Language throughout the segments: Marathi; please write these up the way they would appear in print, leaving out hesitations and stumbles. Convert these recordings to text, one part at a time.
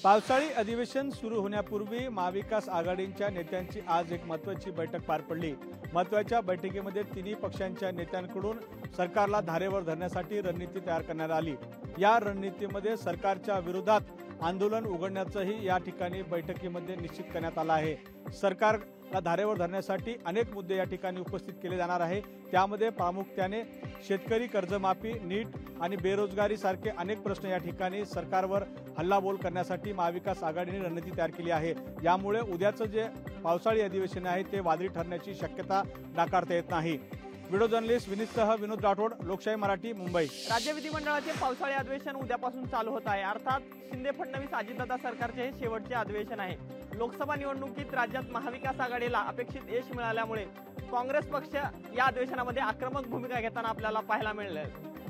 पावसाळी अधिवेशन सुरू होण्यापूर्वी महाविकास आघाडीच्या नेत्यांची आज एक महत्त्वाची बैठक पार पडली। महत्त्वाच्या बैठकीमध्ये तिन्ही पक्षांच्या नेत्यांकडून सरकारला धारेवर धरण्यासाठी रणनीती तयार करण्यात आली। या रणनीतीमध्ये सरकारच्या विरोधात आंदोलन उघडण्याचंही या ठिकाणी बैठकीमध्ये निश्चित करण्यात आलं आहे। सरकारला धारेवर धरण्यासाठी अनेक मुद्दे या ठिकाणी उपस्थित केले जाणार आहे। त्यामध्ये प्रामुख्याने शेतकरी कर्जमाफी, नीट आणि बेरोजगारी सारखे अनेक प्रश्न या ठिकाणी सरकारवर हल्लाबोल करण्यासाठी महाविकास आघाडीने रणनीती तयार केली आहे। यामुळे उद्याचं जे पावसाळी अधिवेशन आहे ते वादळी ठरण्याची शक्यता नाकारता येत नाही। व्हिडिओ जर्नलिस्ट विनीतसह विनोद राठोड, लोकशाही मराठी, मुंबई। राज्य विधिमंडळाचे पावसाळी अधिवेशन उद्यापासून चालू होत आहे। अर्थात शिंदे फडणवीस अजितदादा सरकारचे हे शेवटचे अधिवेशन आहे। लोकसभा निवडणुकीत राज्यात महाविकास आघाडीला अपेक्षित यश मिळाल्यामुळे काँग्रेस पक्ष या अधिवेशनामध्ये आक्रमक भूमिका घेताना आपल्याला पाहायला मिळाले।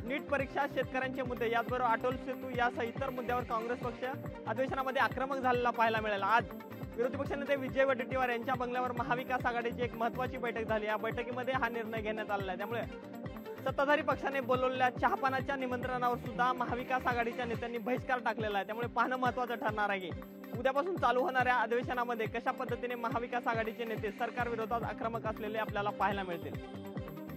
नीट परीक्षा, शेतकऱ्यांचे मुद्दे याचबरोबर अटल सेतू यासह इतर मुद्द्यावर काँग्रेस पक्ष अधिवेशनामध्ये आक्रमक झालेला पाहायला मिळाला। आज विरोधी पक्षनेते विजय वडेट्टीवार यांच्या बंगल्यावर महाविकास आघाडीची एक महत्त्वाची बैठक झाली। या बैठकीमध्ये हा निर्णय घेण्यात आला आहे। त्यामुळे सत्ताधारी पक्षाने बोलवलेल्या चहापानाच्या निमंत्रणावर सुद्धा महाविकास आघाडीच्या नेत्यांनी बहिष्कार टाकलेला आहे। त्यामुळे पाहणं महत्त्वाचं ठरणार आहे की उद्यापासून चालू होणाऱ्या अधिवेशनामध्ये कशा पद्धतीने महाविकास आघाडीचे नेते सरकार विरोधात आक्रमक असलेले आपल्याला पाहायला मिळतील।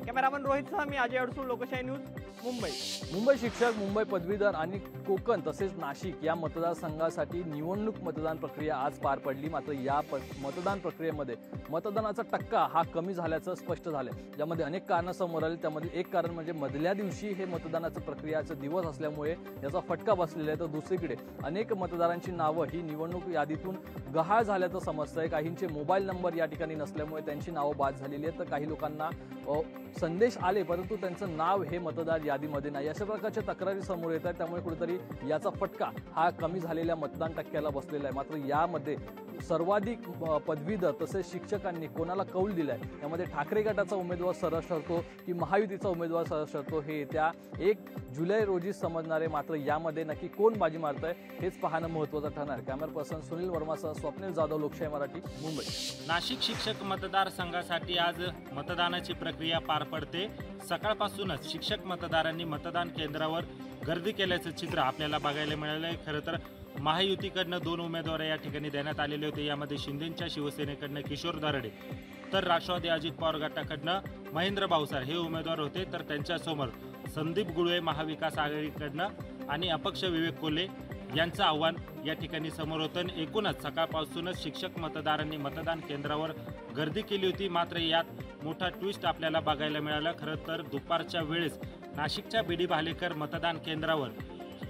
कॅमेरामन रोहितसह मी अजय अडसूळ, लोकशाही न्यूज, मुंबई। मुंबई शिक्षक, मुंबई पदवीधर आणि कोकण तसेच नाशिक या मतदारसंघासाठी निवडणूक मतदान प्रक्रिया आज पार पडली। मात्र या मतदान प्रक्रियेमध्ये मतदानाचा टक्का हा कमी झाल्याचं स्पष्ट झालं। ज्यामध्ये अनेक कारणे समोर आली। त्यामध्ये एक कारण म्हणजे मधल्या दिवशी हे मतदानाचं प्रक्रियाचा दिवस असल्यामुळे याचा फटका बसलेला आहे। तर दुसरीकडे अनेक मतदारांची नावं ही निवडणूक यादीतून गहाळ झाल्याचं समजतंय। काहींचे मोबाईल नंबर या ठिकाणी नसल्यामुळे त्यांची नावं बाद झालेली आहेत। तर काही लोकांना संदेश आले परंतु त्यांचं नाव हे मतदार यादीमध्ये नाही, अशा प्रकारच्या तक्रारी समोर येत आहेत। त्यामुळे कुठेतरी याचा फटका हा कमी झालेल्या मतदान टक्क्याला बसलेला आहे। मात्र यामध्ये सर्वाधिक पदवीधर तसेच शिक्षकांनी कोणाला कौल दिलाय, यामध्ये ठाकरे गटाचा उमेदवार सरस ठरतो की महायुतीचा उमेदवार सरस ठरतो हे येत्या 1 जुलै रोजी समजणारे। मात्र यामध्ये नक्की कोण बाजी मारतंय हेच पाहणं महत्त्वाचं ठरणार। कॅमेरा पर्सन सुनील वर्मासह स्वप्नील जाधव, लोकशाही मराठी, मुंबई। नाशिक शिक्षक मतदारसंघासाठी आज मतदानाची प्रक्रिया पार पडते। सकाळपासूनच शिक्षक मतदारांनी मतदान केंद्रावर गर्दी केल्याचं चित्र आपल्याला बघायला मिळालं आहे। खरं तर महायुतीकडनं 2 उमेदवार या ठिकाणी देण्यात आलेले होते। यामध्ये शिंदेच्या शिवसेनेकडनं किशोर दराडे तर राष्ट्रवादी अजित पवार गटाकडनं महेंद्र भाऊसार हे उमेदवार होते। तर त्यांच्यासमोर संदीप गुळवे महाविकास आघाडीकडनं आणि अपक्ष विवेक कोल्हे यांचं आव्हान या ठिकाणी समोर होतं। एकूणच सकाळपासूनच शिक्षक मतदारांनी मतदान केंद्रावर गर्दी केली होती। मात्र यात मोठा ट्विस्ट आपल्याला बघायला मिळाला। खरं तर दुपारच्या वेळेस नाशिकच्या बीडी भालेकर मतदान केंद्रावर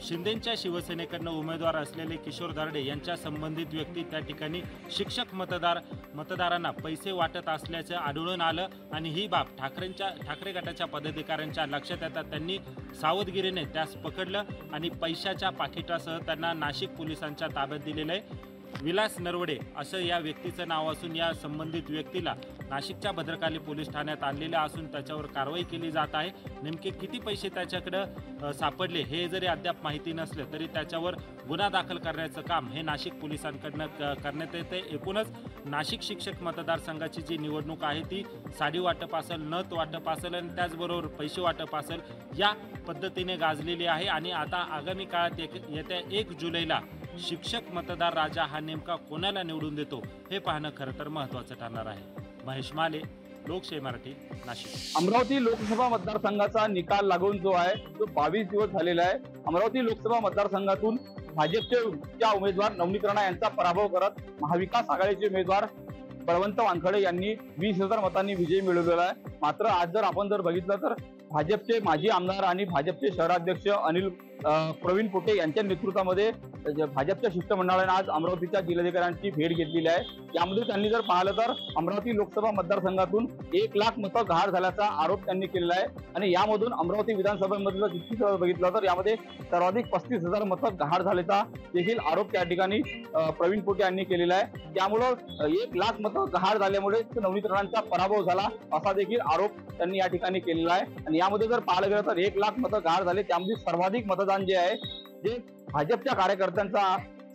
शिंदेच्या शिवसेनेकडनं उमेदवार असलेले किशोर दराडे यांच्या संबंधित व्यक्ती त्या ठिकाणी शिक्षक मतदारांना पैसे वाटत असल्याचं आढळून आलं आणि ही बाब ठाकरे गटाच्या पदाधिकाऱ्यांच्या लक्षात येतात त्यांनी सावधगिरीने त्यास पकडलं आणि पैशाच्या पाकिटासह त्यांना नाशिक पोलिसांच्या ताब्यात दिलेलं आहे। विलास नरवडे असं या व्यक्तीचं नाव असून या संबंधित व्यक्तीला नाशिकच्या भद्रकाली पोलीस ठाण्यात आणलेलं असून त्याच्यावर कारवाई केली जात आहे। नेमके किती पैसे त्याच्याकडे सापडले हे जरी अद्याप माहिती नसलं तरी त्याच्यावर गुन्हा दाखल करण्याचं काम हे नाशिक पोलिसांकडनं करण्यात येते। एकूणच नाशिक शिक्षक मतदारसंघाची जी निवडणूक आहे ती साडी वाटप असेल, नथ वाटप असेल आणि त्याचबरोबर पैसे वाटप असेल या पद्धतीने गाजलेली आहे। आणि आता आगामी काळात येत्या 1 जुलैला शिक्षक मतदार राजा हा नेमका कोणाला निवडून देतो हे पाहणं खरं तर महत्त्वाचं ठरणार आहे। महेश माले, लोकशाही मराठी, नाशिक। अमरावती लोकसभा मतदारसंघाचा निकाल लागून जो आहे तो 22 दिवस झालेला आहे। अमरावती लोकसभा मतदारसंघातून भाजपचे उमेदवार नवनीत राणा यांचा पराभव करत महाविकास आघाडीचे उमेदवार बळवंत वानखडे यांनी 20,000 मतांनी विजय मिळवलेला आहे। मात्र आज जर आपण बघितलं तर भाजपचे माजी आमदार आणि भाजपचे शहराध्यक्ष प्रवीण पोटे यांच्या नेतृत्वामध्ये भाजपच्या शिष्टमंडळाने आज अमरावतीच्या जिल्हाधिकाऱ्यांची भेट घेतलेली आहे। यामध्ये त्यांनी जर पाहिलं तर अमरावती लोकसभा मतदारसंघातून 1 लाख मतं गहाळ झाल्याचा आरोप त्यांनी केलेला आहे। आणि यामधून अमरावती विधानसभेमधलं किती बघितलं तर यामध्ये सर्वाधिक 35,000 मतं गहाळ झाल्याचा देखील आरोप त्या ठिकाणी प्रवीण पोटे यांनी केलेला आहे। त्यामुळं 1 लाख मतं गहाळ झाल्यामुळे नवनीत राणांचा पराभव झाला असा देखील आरोप त्यांनी या ठिकाणी केलेला आहे। आणि यामध्ये जर पाहिलं गेलं तर 1 लाख मतं गहाळ झाले, त्यामध्ये सर्वाधिक मतदान जे आहे जे भाजपच्या कार्यकर्त्यांचा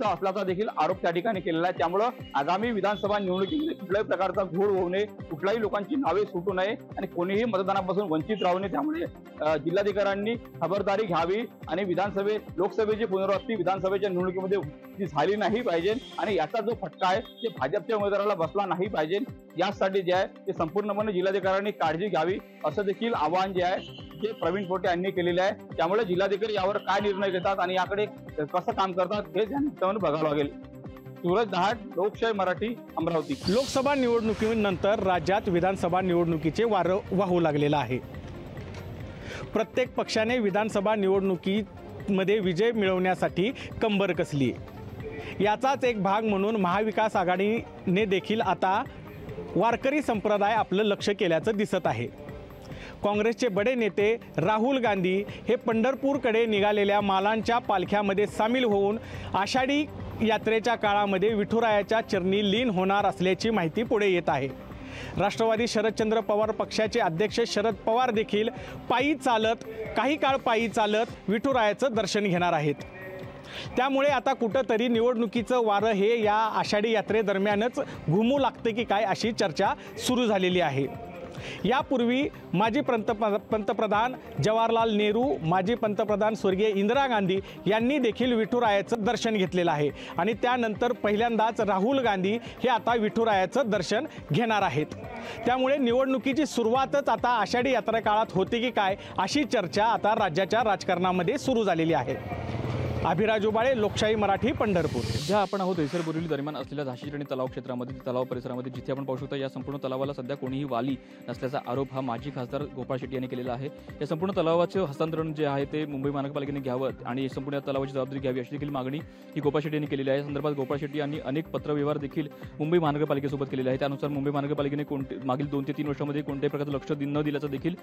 असल्याचा देखील आरोप त्या ठिकाणी केलेला आहे। त्यामुळे आगामी विधानसभा निवडणुकीमध्ये कुठल्याही प्रकारचा घोळ होऊ नये, कुठल्याही लोकांची नावे सुटू नये आणि कोणीही मतदानापासून वंचित राहू नये, त्यामुळे जिल्हाधिकाऱ्यांनी खबरदारी घ्यावी आणि लोकसभेची पुनरावृत्ती विधानसभेच्या निवडणुकीमध्ये ती झाली नाही पाहिजे आणि याचा जो फटका आहे ते भाजपच्या उमेदवाराला बसला नाही पाहिजे, यासाठी जे आहे ते संपूर्णपणे जिल्हाधिकाऱ्यांनी काळजी घ्यावी असं देखील आवाहन जे आहे ते प्रवीण पोटे यांनी केलेले आहे। त्यामुळे जिल्हाधिकारी यावर काय निर्णय घेतात आणि याकडे कसं काम करतात हे त्यांना बघावं लागेल। सूरज दहाड, लोकशाही मराठी, अमरावती। लोकसभा निवडणुकीनंतर राज्यात विधानसभा निवडणुकीचे वारं वाहू लागलेलं आहे। प्रत्येक पक्षाने विधानसभा निवडणुकीमध्ये विजय मिळवण्यासाठी कंबर कसली। याचाच एक भाग म्हणून महाविकास आघाडीने देखील आता वारकरी संप्रदाय आपलं लक्ष केल्याचं दिसत आहे। काँग्रेसचे बडे नेते राहुल गांधी हे पंढरपूरकडे निघालेल्या मालांच्या पालख्यामध्ये सामील होऊन आषाढी यात्रेच्या काळामध्ये विठुरायाच्या चरणी लीन होणार असल्याची माहिती पुढे येत आहे। राष्ट्रवादी शरदचंद्र पवार पक्षाचे अध्यक्ष शरद पवार देखील काही काळ पायी चालत विठुरायाचं दर्शन घेणार आहेत। त्यामुळे आता कुठंतरी निवडणुकीचं वारं हे या आषाढी यात्रेदरम्यानच घुमू लागते की काय अशी चर्चा सुरू झालेली आहे। यापूर्वी माजी पंतप्रधान जवाहरलाल नेहरू, माजी पंतप्रधान स्वर्गीय इंदिरा गांधी यांनी देखील विठुरायाचं दर्शन घेतलेलं आहे आणि त्यानंतर पहिल्यांदाच राहुल गांधी हे आता विठुरायाचं दर्शन घेणार आहेत। त्यामुळे निवडणुकीची सुरुवातच आता आषाढी यात्रा काळात होते की काय अशी चर्चा आता राज्याच्या राजकारणामध्ये सुरू झालेली आहे। अभिराज उबाळे, लोकशाही मराठी, पंढरपूर। ज्या आपण आहोत ऐसर-बोरिवली दरम्यान असलेल्या झाशी आणि तलाव क्षेत्रामध्ये, तलाव परिसरामध्ये, जिथे आपण पाहू शकता या संपूर्ण तलावाला सध्या कोणीही वाली नसल्याचा आरोप हा माजी खासदार गोपाळ शेट्टी यांनी केलेला आहे। या संपूर्ण तलावाचे हस्तांतरण जे आहे ते मुंबई महानगरपालिकेने घ्यावं आणि संपूर्ण तलावाची जबाबदारी घ्यावी अशी देखील मागणी ही गोपाळ शेट्टी यांनी केलेली आहे। या संदर्भात गोपाळ शेट्टी यांनी अनेक पत्रव्यवहार देखील मुंबई महानगरपालिकेसोबत केलेले आहे। त्यानुसार मुंबई महानगरपालिकेने मागील 2 ते 3 वर्षांमध्ये कोणत्याही प्रकारचं लक्ष न दिल्याचा देखील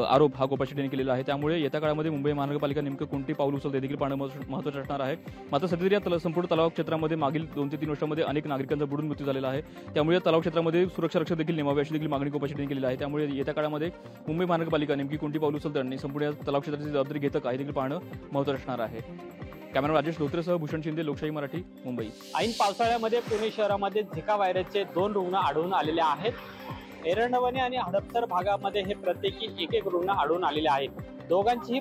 आरोप हा गोपाळ शेट्टी यांनी केलेला आहे। त्यामुळे येत्या काळामध्ये मुंबई महानगरपालिका नेमकं कोणती पाऊल उचलते देखील पाहणं महत्त्वाचं असणार आहे। मात्र सध्या या संपूर्ण तलाव क्षेत्रामध्ये मागील 2 ते 3 वर्षांमध्ये अनेक नागरिकांचा बुडून मृत्यू झालेला आहे। त्यामुळे तलाव क्षेत्रामध्ये सुरक्षा रक्षक देखील नेमावे अशी देखील मागणी गोपाळ शेट्टी यांनी केलेली आहे। त्यामुळे येत्या काळामध्ये मुंबई महानगरपालिका नेमकी कोणती पाऊल उचलते आणि संपूर्ण तलाव क्षेत्राची जबाबदारी घेतं काही देखील पाहणं महत्त्वाचं असणार आहे। कॅमेरा राजेश धोत्रेसह भूषण शिंदे, लोकशाही मराठी, मुंबई। ऐन पावसाळ्यामध्ये पुणे शहरामध्ये झिका व्हायरसचे 2 रुग्ण आढळून आलेले आहेत। एरंडवणे आणि हडपसर भागामध्ये हे प्रत्येकी एक रुग्ण आढळून आलेले आहेत। दोघांचीही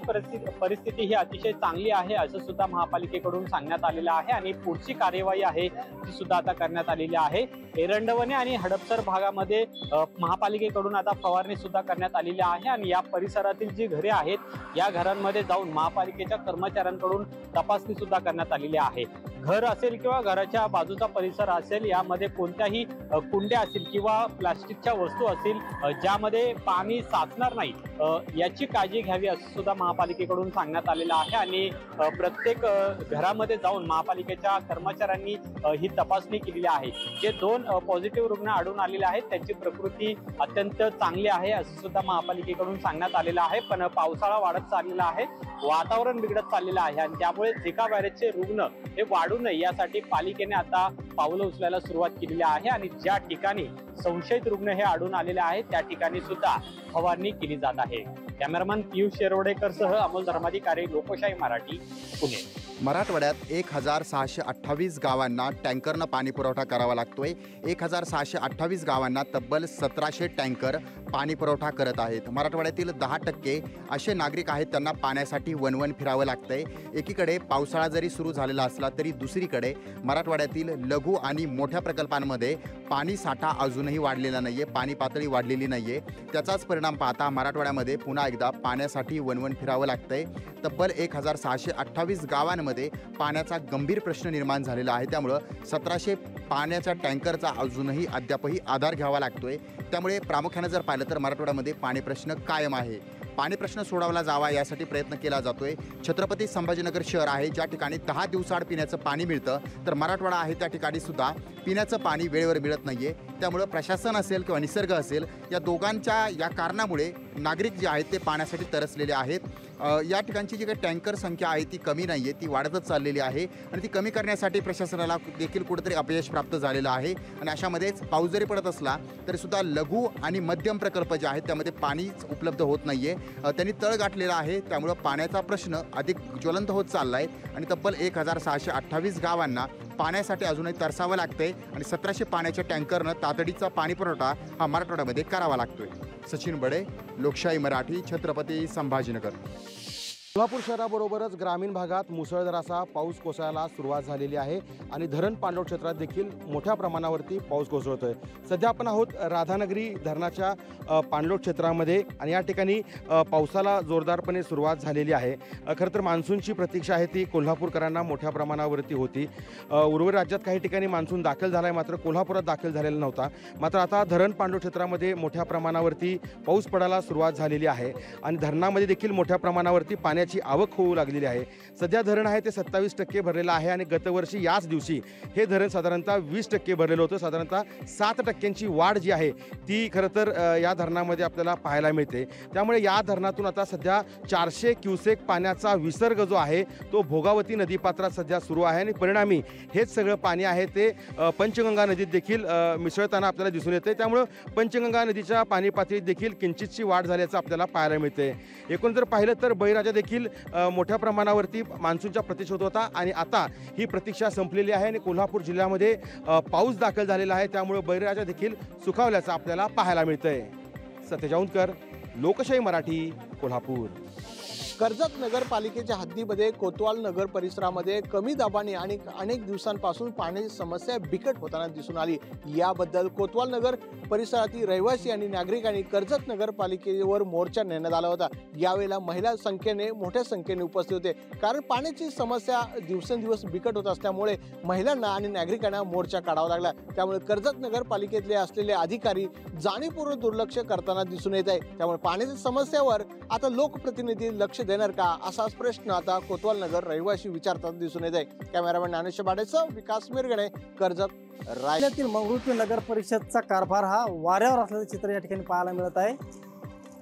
परिस्थिती ही अतिशय चांगली आहे असं सुद्धा महापालिकेकडून सांगण्यात आलेलं आहे आणि पुढची कार्यवाही आहे ती सुद्धा आता करण्यात आलेली आहे। एरंडवणे आणि हडपसर भागामध्ये महापालिकेकडून आता फवारणी सुद्धा करण्यात आलेली आहे आणि या परिसरातील जी घरे आहेत या घरांमध्ये जाऊन महापालिकेच्या कर्मचाऱ्यांकडून तपासणी सुद्धा करण्यात आलेली आहे। घर असेल किंवा घराच्या बाजूचा परिसर असेल यामध्ये कोणत्याही कुंड्या असतील किंवा प्लास्टिकच्या वस्तू असतील ज्यामध्ये पाणी साचणार नाही याची काळजी घ्यावी असं सुद्धा महापालिकेकडून सांगण्यात आलेलं आहे आणि प्रत्येक घरामध्ये जाऊन महापालिकेच्या कर्मचाऱ्यांनी ही तपासणी केलेली आहे। जे 2 पॉझिटिव्ह रुग्ण आढळून आलेले आहेत त्यांची प्रकृती अत्यंत चांगली आहे असं सुद्धा महापालिकेकडून सांगण्यात आलेलं आहे। पण पावसाळा वाढत चाललेला आहे, वातावरण बिघडत चाललेलं आहे आणि त्यामुळे झिका व्हायरसचे रुग्ण हे वाढू नये यासाठी पालिकेने आता पावलं उचलायला सुरुवात केलेली आहे आणि ज्या ठिकाणी संशयित रुग्ण हे आढळून आलेले आहेत त्या ठिकाणी सुद्धा फवारणी केली जात आहे। कॅमेरामन पियुष शेरवडेकर सह अमोल धर्माधिकारी, लोकशाही मराठी, पुणे। मराठवाड्यात 1628 गावांना टँकरनं पाणी पुरवठा करावा लागतोय। 1628 गावांना तब्बल 1700 टँकर पाणी पुरवठा करत आहेत। मराठवाड्यातील 10% असे नागरिक आहेत त्यांना पाण्यासाठी वणवण फिरावं लागतंय। एकीकडे पावसाळा जरी सुरू झालेला असला तरी दुसरीकडे मराठवाड्यातील लघु आणि मोठ्या प्रकल्पांमध्ये पाणी साठा अजूनही वाढलेला नाहीये, पाणी पातळी वाढलेली नाहीये। त्याचाच परिणाम पाहता मराठवाड्यामध्ये पुन्हा एकदा पाण्यासाठी वणवण फिरावं लागतंय। तब्बल 1628 गावांमध्ये पाण्याचा गंभीर प्रश्न निर्माण झालेला आहे। त्यामुळं 1700 पाण्याच्या टँकरचा अजूनही अद्यापही आधार घ्यावा लागतोय। त्यामुळे प्रामुख्याने जर पाहिलं तर मराठवाड्यामध्ये पाणी प्रश्न कायम आहे। पाणी प्रश्न सोडवला जावा यासाठी प्रयत्न केला जातोय। छत्रपती संभाजीनगर शहर आहे ज्या ठिकाणी 10 दिवसाआड पिण्याचं पाणी मिळतं, तर मराठवाडा आहे त्या ठिकाणी सुद्धा पिण्याचं पाणी वेळेवर मिळत नाहीये। त्यामुळे प्रशासन असेल किंवा निसर्ग असेल या दोघांच्या या कारणामुळे नागरिक जे आहेत ते पाण्यासाठी तरसलेले आहेत। या ठिकाणची जी काही टँकर संख्या आहे ती कमी नाही आहे, ती वाढतच चाललेली आहे आणि ती कमी करण्यासाठी प्रशासनाला देखील कुठेतरी अपयश प्राप्त झालेलं आहे। आणि अशामध्येच पाऊस जरी पडत असला तरी सुद्धा लघु आणि मध्यम प्रकल्प जे आहेत त्यामध्ये पाणीच उपलब्ध होत नाही आहे, त्यांनी तळ गाठलेला आहे। त्यामुळं पाण्याचा प्रश्न अधिक ज्वलंत होत चालला आहे आणि तब्बल 1628 गावांना पाण्यासाठी अजूनही तरसावं लागतंय आणि 1700 पाण्याच्या टँकरनं तातडीचा पाणी पुरवठा हा मराठवाड्यामध्ये करावा लागतोय। सचिन बडे, लोकशाही मराठी, छत्रपती संभाजीनगर। कोल्हापूर शहराबरोबरच ग्रामीण भागात मुसळधार असा पाऊस कोसळायला सुरुवात झालेली आहे आणि धरण पाणलोट क्षेत्रात देखील मोठ्या प्रमाणावरती पाऊस कोसळतोय। सध्या आपण आहोत राधानगरी धरणाच्या पाणलोट क्षेत्रामध्ये आणि या ठिकाणी पावसाला जोरदारपणे सुरुवात झालेली आहे। खरं तर मान्सूनची प्रतीक्षा आहे ती कोल्हापूरकरांना मोठ्या प्रमाणावरती होती। उर्वरित राज्यात काही ठिकाणी मान्सून दाखल झाला आहे, मात्र कोल्हापुरात दाखल झालेला नव्हता। मात्र आता धरण पाणलोट क्षेत्रामध्ये मोठ्या प्रमाणावरती पाऊस पडायला सुरुवात झालेली आहे आणि धरणामध्ये देखील मोठ्या प्रमाणावरती पाण्याची आवक होऊ लागलेली आहे। सध्या धरण आहे ते 27% भरलेलं आहे आणि गतवर्षी याच दिवशी हे धरण साधारणतः 20% भरलेलं होतं। साधारणतः 7% वाढ जी आहे ती खरं तर या धरणामध्ये आपल्याला पाहायला मिळते। त्यामुळे या धरणातून आता सध्या 400 क्युसेक पाण्याचा विसर्ग जो आहे तो भोगावती नदीपात्रात सध्या सुरू आहे आणि परिणामी हेच सगळं पाणी आहे ते पंचगंगा नदीत देखील मिसळताना आपल्याला दिसून येते। त्यामुळे पंचगंगा नदीच्या पाणी पातळीत देखील किंचितशी वाढ झाल्याचं आपल्याला पाहायला मिळते। एकूण जर पाहिलं तर बळीराजा देखील मोठ्या प्रमाणावरती मान्सूनच्या प्रतीक्षेत होता आणि आता ही प्रतीक्षा संपलेली आहे आणि कोल्हापूर जिल्ह्यामध्ये पाऊस दाखल झालेला आहे। त्यामुळे बळीराजा देखील सुखावल्याचं आपल्याला पाहायला मिळतंय। सतेज औंधकर, लोकशाही मराठी, कोल्हापूर। कर्जत नगरपालिकेच्या हद्दीमध्ये कोतवाल नगर परिसरामध्ये कमी दाबाने आणि अनेक दिवसांपासून पाण्याची समस्या बिकट होताना दिसून आली। याबद्दल कोतवाल नगर परिसरातील रहिवासी आणि नागरिकांनी कर्जत नगरपालिकेवर मोर्चा नेण्यात आला होता। यावेळेला महिला मोठ्या संख्येने उपस्थित होते, कारण पाण्याची समस्या दिवसेंदिवस बिकट होत असल्यामुळे महिलांना आणि नागरिकांना मोर्चा काढावा लागला। त्यामुळे कर्जत नगरपालिकेतले असलेले अधिकारी जाणीवपूर्वक दुर्लक्ष करताना दिसून येत आहे। त्यामुळे पाण्याच्या समस्यावर आता लोकप्रतिनिधी लक्ष देणार का, असाच प्रश्न आता कोतवाल नगर रहिवासी विचारतात दिसून येत आहे। कॅमेरामॅन ज्ञानेश बाडेसह विकास मिरगणे, कर्जत, राज्यातील मंगरुळपीर नगर परिषदचा कारभार हा वाऱ्यावर असल्याचे चित्र या ठिकाणी पाहायला मिळत आहे।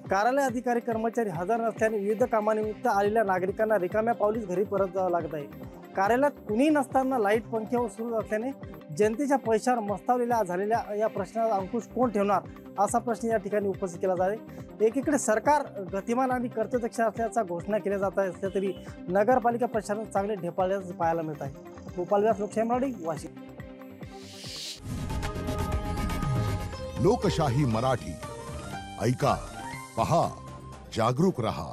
कार्यालय अधिकारी कर्मचारी हजर नसल्याने विविध कामानिमित्त आलेल्या नागरिकांना रिकाम्या पावलीच घरी परत जावं लागत आहे। कार्यालयात कुणी नसताना लाईट पंख्यावर सुरू असल्याने जनतेच्या पैशावर मस्तावलेल्या झालेल्या या प्रश्नाला अंकुश कोण ठेवणार, असा प्रश्न या ठिकाणी उपस्थित केला जात आहे। एकीकडे सरकार गतिमान आणि कर्तव्यदक्ष असल्याचा घोषणा केल्या जात असल्या तरी नगरपालिका प्रशासन चांगले ढेपाळल्याचं पाहायला मिळत आहे। गोपाल व्यास, लोकशाही मराठी, वाशिम। लोकशाही मराठी, ऐका, पहा, जागरूक रहा।